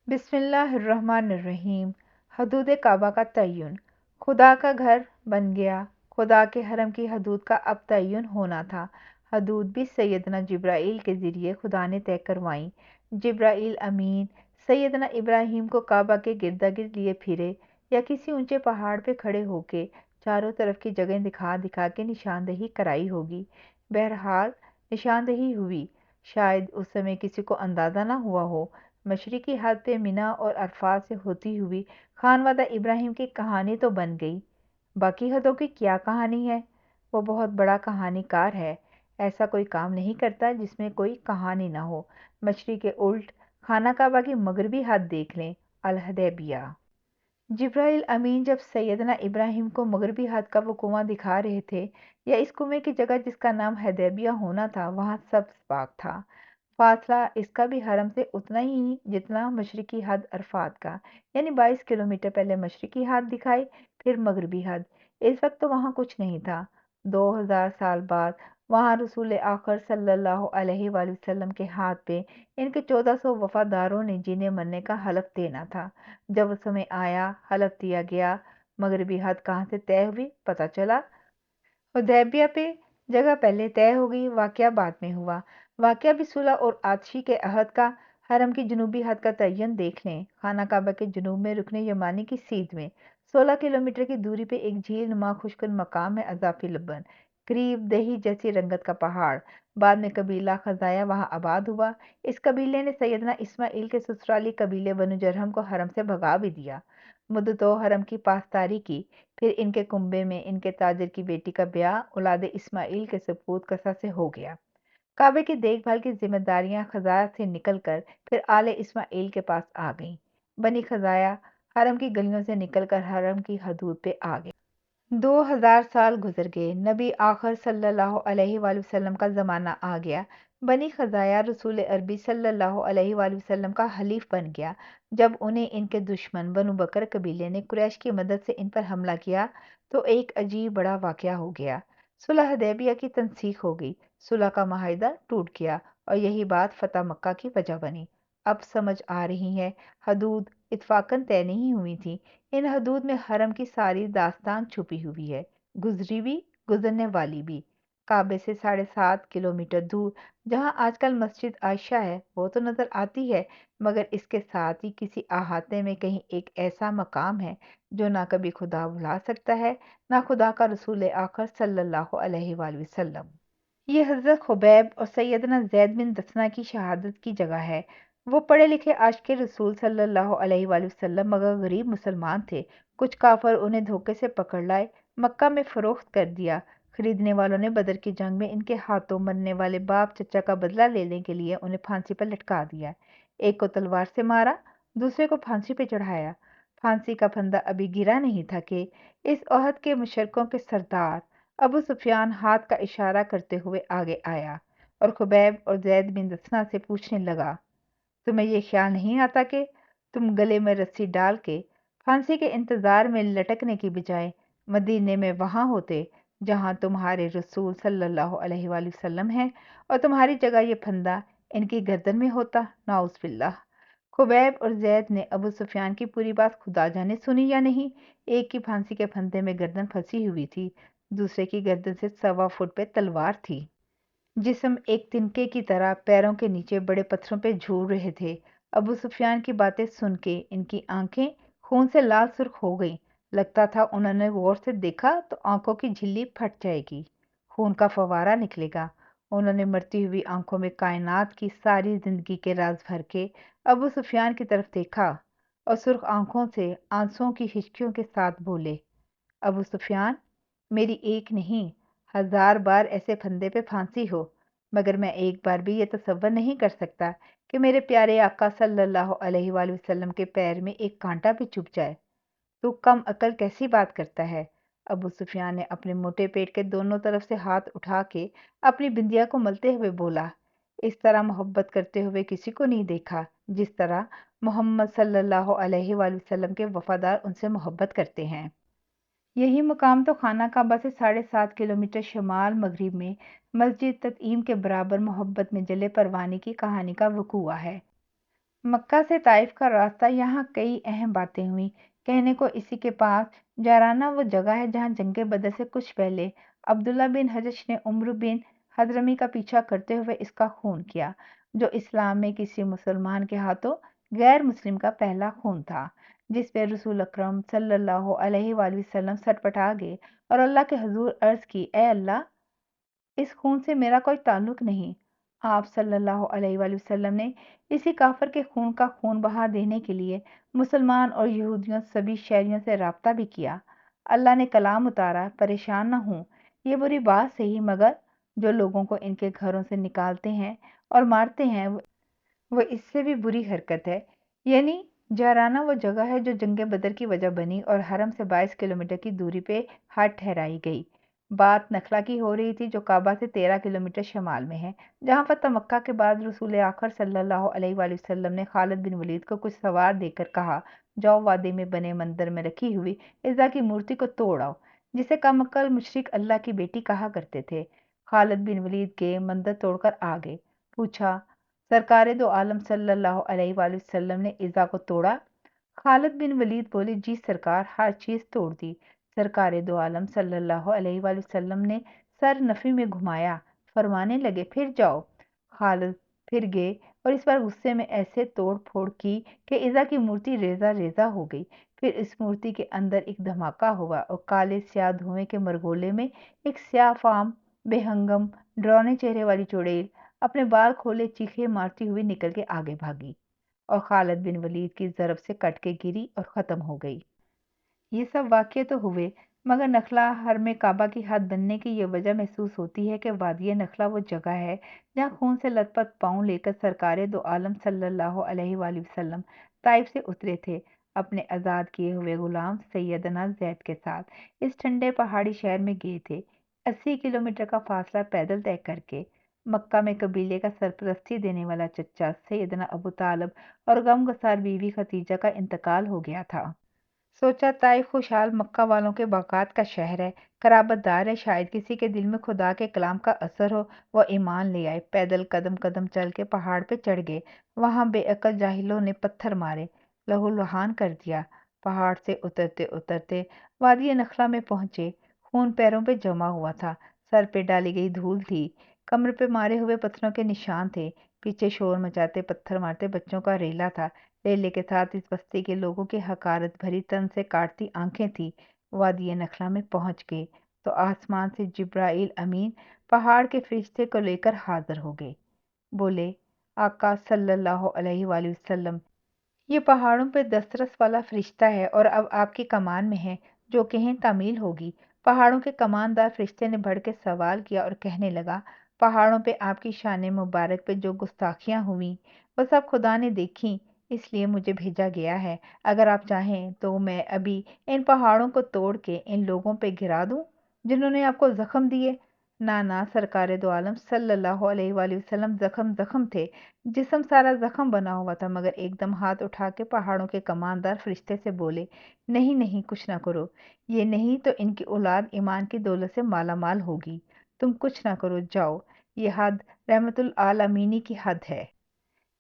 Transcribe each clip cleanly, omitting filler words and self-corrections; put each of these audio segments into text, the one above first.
بسم اللہ الرحمن الرحیم۔ حدود کعبہ کا تعین۔ خدا کا گھر بن گیا۔ خدا کے حرم کی حدود کا اب تعین ہونا تھا۔ حدود بھی سیدنا جبرائیل کے ذریعے خدا نے طے کروائیں۔ جبرائیل امین سیدنا ابراہیم کو کعبہ کے گردا گرد لیے پھرے یا کسی اونچے پہاڑ پہ کھڑے ہو کے چاروں طرف کی جگہیں دکھا دکھا کے نشاندہی کرائی ہوگی۔ بہرحال نشاندہی ہوئی۔ شاید اس سمے کسی کو اندازہ نہ ہوا ہو۔ مشرقی حد پہ مینا اور عرفات سے ہوتی ہوئی خانوادہ ابراہیم کی کہانی تو بن گئی۔ باقی حدوں کی کیا کہانی ہے؟ وہ بہت بڑا کہانی کار ہے۔ ایسا کوئی کام نہیں کرتا جس میں کوئی کہانی نہ ہو۔ مشرق کے الٹ خانہ کعبہ کی مغربی حد دیکھ لیں، الحدیبیہ۔ جبرائیل امین جب سیدنا ابراہیم کو مغربی حد کا وہ کنواں دکھا رہے تھے یا اس کنویں کی جگہ جس کا نام حدیبیہ ہونا تھا وہاں سبز پاک تھا۔ فاصلہ اس کا بھی حرم سے اتنا ہی جتنا مشرقی حد عرفات کا، یعنی 22 کلومیٹر پہلے مشرقی حد دکھائی پھر مغربی حد۔ اس وقت تو وہاں کچھ نہیں تھا۔ 2000 سال بعد وہاں رسول آخر صلی اللہ علیہ وآلہ وسلم کے ہاتھ پہ ان کے 1400 وفاداروں نے جینے مرنے کا حلف دینا تھا۔ جب اس سمے آیا، حلف دیا گیا، مغربی حد کہاں سے طے ہوئی پتہ چلا۔ حدیبیہ پہ جگہ پہلے طے ہو گئی، واقعہ بعد میں ہوا۔ واقعہ بھی صلح اور آتشی کے عہد کا۔ حرم کی جنوبی حد کا تعین دیکھ لیں۔ خانہ کعبہ کے جنوب میں رکن یمانی کی سیدھ میں 16 کلومیٹر کی دوری پہ ایک جھیل نما خشک مقام ہے اضافی لبن، قریب دہی جیسی رنگت کا پہاڑ۔ بعد میں قبیلہ خزاعہ وہاں آباد ہوا۔ اس قبیلے نے سیدنا اسماعیل کے سسرالی قبیلے بنو جرہم کو حرم سے بھگا بھی دیا۔ مدتوں حرم کی پاسداری کی۔ پھر ان کے کنبے میں ان کے تاجر کی بیٹی کا بیاہ اولاد اسماعیل کے سپوت قصہ سے ہو گیا۔ کعبے کی دیکھ بھال کی ذمہ داریاں خزاعہ سے نکل کر پھر آل اسماعیل کے پاس آ گئیں۔ بنی خزاعہ حرم کی گلیوں سے نکل کر حرم کی حدود پہ آ گئے۔ 2000 سال گزر گئے۔ نبی آخر صلی اللہ علیہ وآلہ وسلم کا زمانہ آ گیا۔ بنی خزاعہ رسول عربی صلی اللہ علیہ وآلہ وسلم کا حلیف بن گیا۔ جب انہیں ان کے دشمن بنو بکر قبیلے نے قریش کی مدد سے ان پر حملہ کیا تو ایک عجیب بڑا واقعہ ہو گیا۔ صلح حدیبیہ کی تنسیخ ہو گئی، صلح کا معاہدہ ٹوٹ گیا اور یہی بات فتح مکہ کی وجہ بنی۔ اب سمجھ آ رہی ہے، حدود اتفاقاً طے نہیں ہوئی تھیں۔ ان حدود میں حرم کی ساری داستان چھپی ہوئی ہے، گزری بھی گزرنے والی بھی۔ کعبے سے 7.5 کلومیٹر دور جہاں آج کل مسجد عائشہ ہے وہ تو نظر آتی ہے، مگر اس کے ساتھ ہی کسی احاطے میں کہیں ایک ایسا مقام ہے جو نہ کبھی خدا بھلا سکتا ہے نہ خدا کا رسول آخر صلی اللہ علیہ وآلہ وسلم۔ یہ حضرت خبیب اور سیدنا زید بن دسنہ کی شہادت کی جگہ ہے۔ وہ پڑھے لکھے عاشق رسول صلی اللہ علیہ وآلہ وسلم مگر غریب مسلمان تھے۔ کچھ کافر انہیں دھوکے سے پکڑ لائے، مکہ میں فروخت کر دیا۔ خریدنے والوں نے بدر کی جنگ میں ان کے ہاتھوں مرنے والے باپ چچا کا بدلہ لینے کے لیے انہیں پھانسی پر لٹکا دیا۔ ایک کو تلوار سے مارا، دوسرے کو پھانسی پہ چڑھایا۔ پھانسی کا پھندا ابھی گرا نہیں تھا کہ اس عہد کے مشرکوں کے سردار ابو سفیان ہاتھ کا اشارہ کرتے ہوئے آگے آیا اور خبیب اور زید بن دسنہ سے پوچھنے لگا، تمہیں یہ خیال نہیں آتا کہ تم گلے میں رسی ڈال کے پھانسی کے انتظار میں لٹکنے کی بجائے مدینے میں وہاں ہوتے جہاں تمہارے رسول صلی اللہ علیہ وآلہ وسلم ہیں اور تمہاری جگہ یہ پھندا ان کی گردن میں ہوتا؟ نعوذ باللہ۔ خبیب اور زید نے ابو سفیان کی پوری بات خدا جانے سنی یا نہیں۔ ایک کی پھانسی کے پھندے میں گردن پھنسی ہوئی تھی، دوسرے کی گردن سے 1.25 فٹ پہ تلوار تھی۔ جسم ایک تنکے کی طرح پیروں کے نیچے بڑے پتھروں پہ جھول رہے تھے۔ ابو سفیان کی باتیں سن کے ان کی آنکھیں خون سے لال سرخ ہو گئیں۔ لگتا تھا انہوں نے غور سے دیکھا تو آنکھوں کی جھلی پھٹ جائے گی، خون کا فوارہ نکلے گا۔ انہوں نے مرتی ہوئی آنکھوں میں کائنات کی ساری زندگی کے راز بھر کے ابو سفیان کی طرف دیکھا اور سرخ آنکھوں سے آنسوؤں کی ہچکیوں کے ساتھ بولے، ابو سفیان، میری ایک نہیں 1000 بار ایسے پھندے پہ پھانسی ہو، مگر میں ایک بار بھی یہ تصور نہیں کر سکتا کہ میرے پیارے آقا صلی اللہ علیہ وآلہ وسلم کے پیر میں ایک کانٹا بھی چبھ جائے۔ تو کم عقل کیسی بات کرتا ہے؟ ابو سفیان نے اپنے موٹے پیٹ کے دونوں طرف سے ہاتھ اٹھا کے اپنی بندیا کو ملتے ہوئے بولا، اس طرح محبت کرتے ہوئے کسی کو نہیں دیکھا جس طرح محمد صلی اللہ علیہ وآلہ وسلم کے وفادار ان سے محبت کرتے ہیں۔ یہی مقام تو خانہ کعبہ سے 7.5 کلومیٹر شمال مغرب میں مسجد تطعیم کے برابر محبت میں جلے پروانی کی کہانی کا وقوع ہے۔ مکہ سے طائف کا راستہ، یہاں کئی اہم باتیں ہوئیں۔ کہنے کو اسی کے پاس جارانہ وہ جگہ ہے جہاں جنگ بدر سے کچھ پہلے عبداللہ بن حجش نے عمرو بن حضرمی کا پیچھا کرتے ہوئے اس کا خون کیا، جو اسلام میں کسی مسلمان کے ہاتھوں غیر مسلم کا پہلا خون تھا، جس پہ رسول اکرم صلی اللہ علیہ وآلہ وسلم سٹ پٹا گئے اور اللہ کے حضور عرض کی، اے اللہ، اس خون سے میرا کوئی تعلق نہیں۔ آپ صلی اللہ علیہ وآلہ وسلم نے اسی کافر کے خون کا خون بہا دینے کے لیے مسلمان اور یہودیوں سبھی شہریوں سے رابطہ بھی کیا۔ اللہ نے کلام اتارا، پریشان نہ ہوں، یہ بری بات صحیح، مگر جو لوگوں کو ان کے گھروں سے نکالتے ہیں اور مارتے ہیں وہ اس سے بھی بری حرکت ہے۔ یعنی جارانہ وہ جگہ ہے جو جنگ بدر کی وجہ بنی اور حرم سے 22 کلومیٹر کی دوری پہ ہٹ ٹھہرائی گئی۔ بات نخلا کی ہو رہی تھی، جو کعبہ سے 13 کلومیٹر شمال میں ہے، جہاں فتح مکہ کے بعد رسول آخر صلی اللہ علیہ وآلہ وسلم نے خالد بن ولید کو کچھ سوار دے کر کہا، جاؤ وادی میں بنے مندر میں رکھی ہوئی عزا کی مورتی کو توڑ آؤ، جسے کمکل مشرک اللہ کی بیٹی کہا کرتے تھے۔ خالد بن ولید کے مندر توڑ کر آ گئے۔ پوچھا، سرکار دو عالم صلی اللہ علیہ وآلہ وسلم نے عزا کو توڑا؟ خالد بن ولید بولے، جی سرکار، ہر چیز توڑ دی۔ سرکار دو عالم صلی اللہ علیہ وآلہ وسلم نے سر نفی میں گھمایا، فرمانے لگے، پھر جاؤ۔ خالد پھر گئے اور اس بار غصے میں ایسے توڑ پھوڑ کی کہ عزا کی مورتی ریزہ ریزہ ہو گئی۔ پھر اس مورتی کے اندر ایک دھماکہ ہوا اور کالے سیاہ دھوئیں کے مرغولے میں ایک سیاہ فام بے ہنگم ڈراؤنے چہرے والی چڑیل اپنے بال کھولے چیخے مارتی ہوئی نکل کے آگے بھاگی اور خالد بن ولید کی ضرب سے کٹ کے گری اور ختم ہو گئی۔ یہ سب واقعے تو ہوئے، مگر نخلا حرم کعبہ کی حد بننے کی یہ وجہ محسوس ہوتی ہے کہ وادی نخلا وہ جگہ ہے جہاں خون سے لت پت پاؤں لے کر سرکار دو عالم صلی اللہ علیہ وآلہ وسلم طائف سے اترے تھے، اپنے آزاد کیے ہوئے غلام سیدنا زید کے ساتھ اس ٹھنڈے پہاڑی شہر میں گئے تھے، 80 کلومیٹر کا فاصلہ پیدل طے کر کے۔ مکہ میں قبیلے کا سرپرستی دینے والا چچا سیدنا ابو طالب اور غمگسار بیوی خدیجہ کا انتقال ہو گیا تھا۔ سوچا، طائف خوشحال مکہ والوں کے باقات کا شہر ہے، قرابت دار ہے، شاید کسی کے دل میں خدا کے کلام کا اثر ہو، وہ ایمان لے آئے۔ پیدل قدم قدم چل کے پہاڑ پہ چڑھ گئے، وہاں بے عقل جاہلوں نے پتھر مارے، لہو لہان کر دیا۔ پہاڑ سے اترتے اترتے وادی نخلا میں پہنچے، خون پیروں پہ جمع ہوا تھا، سر پہ ڈالی گئی دھول تھی، کمر پہ مارے ہوئے پتھروں کے نشان تھے، پیچھے شور مچاتے پتھر مارتے بچوں کا ریلا تھا، ریلے کے ساتھ اس بستی کے لوگوں کی حقارت بھری تن سے کاٹتی آنکھیں تھیں۔ وادی نخلا میں پہنچ گئے تو آسمان سے جبرائیل امین پہاڑ کے فرشتے کو لے کر حاضر ہو گئے۔ بولے، آقا صلی اللہ علیہ وآلہ وسلم، یہ پہاڑوں پہ دسترس والا فرشتہ ہے اور اب آپ کی کمان میں ہے، جو کہیں تعمیل ہوگی۔ پہاڑوں کے کماندار فرشتے نے بڑھ کے سوال کیا اور کہنے لگا، پہاڑوں پہ آپ کی شان مبارک پہ جو گستاخیاں ہوئیں وہ سب خدا نے دیکھیں، اس لیے مجھے بھیجا گیا ہے۔ اگر آپ چاہیں تو میں ابھی ان پہاڑوں کو توڑ کے ان لوگوں پہ گرا دوں جنہوں نے آپ کو زخم دیے۔ نانا سرکار دو عالم صلی اللہ علیہ وآلہ وسلم زخم تھے، جسم سارا زخم بنا ہوا تھا، مگر ایک دم ہاتھ اٹھا کے پہاڑوں کے کماندار فرشتے سے بولے، نہیں نہیں، کچھ نہ کرو، یہ نہیں تو ان کی اولاد ایمان کی دولت سے مالا مال ہوگی، تم کچھ نہ کرو، جاؤ، یہ حد رحمت العالمینی کی حد ہے۔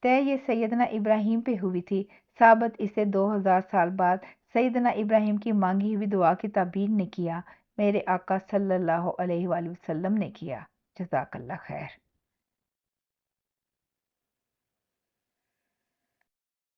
طے یہ سیدنا ابراہیم پہ ہوئی تھی، ثابت اسے 2000 سال بعد سیدنا ابراہیم کی مانگی ہوئی دعا کی تعبیر نے کیا، میرے آقا صلی اللہ علیہ وآلہ وسلم نے کیا۔ جزاک اللہ خیر۔